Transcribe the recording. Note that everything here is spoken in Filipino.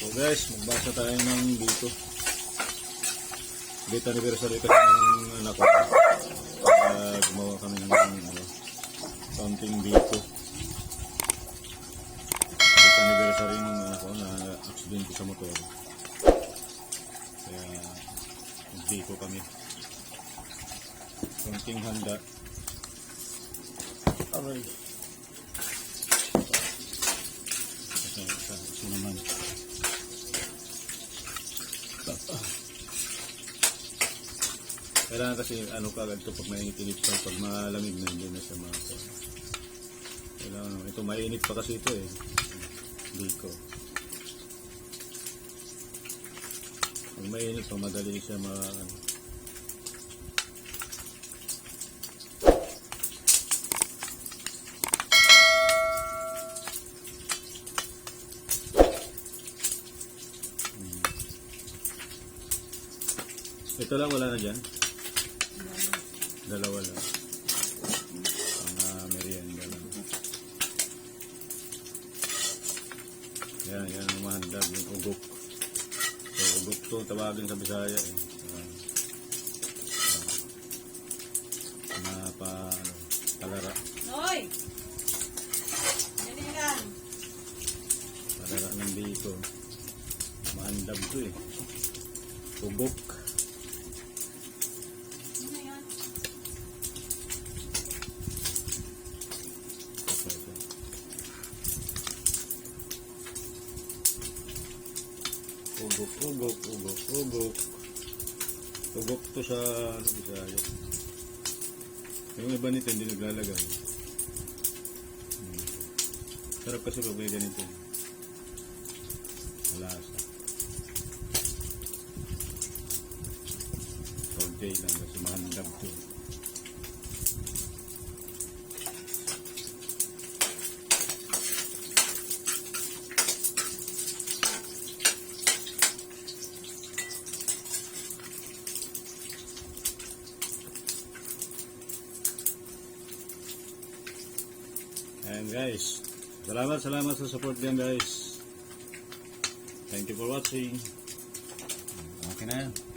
So guys, magbasa tayo ng dito. Date anniversary kasi ng anak ko. Gumawa kami ng counting dito. Date anniversary ng anak ko na accident sa motor. Kaya dito kami. Counting handa. Aray. Ito naman. Kailangan kasi kagad ito pag mainit-init pa, pag malamig na hindi na siya kailangan, ito mainit pa kasi ito Biko. Pag mainit pa madali siya ito lang, wala na dyan. Dalawa lang. Mga merienda lang. Yan ang mahandag, yung ugok. So, ugok to, tawagin sa Bisaya palara. Hoy! Dinihan! Palara ng dito. Mahandag to Ugok. Ugok. Ugok to sa Bisaya. Yung iba nito hindi naglalagay. Sarap kasi pag may ganito. Malasa. Konti lang kasi mahandab to. And guys, salamat sa support din guys. Thank you for watching. Okay na yan.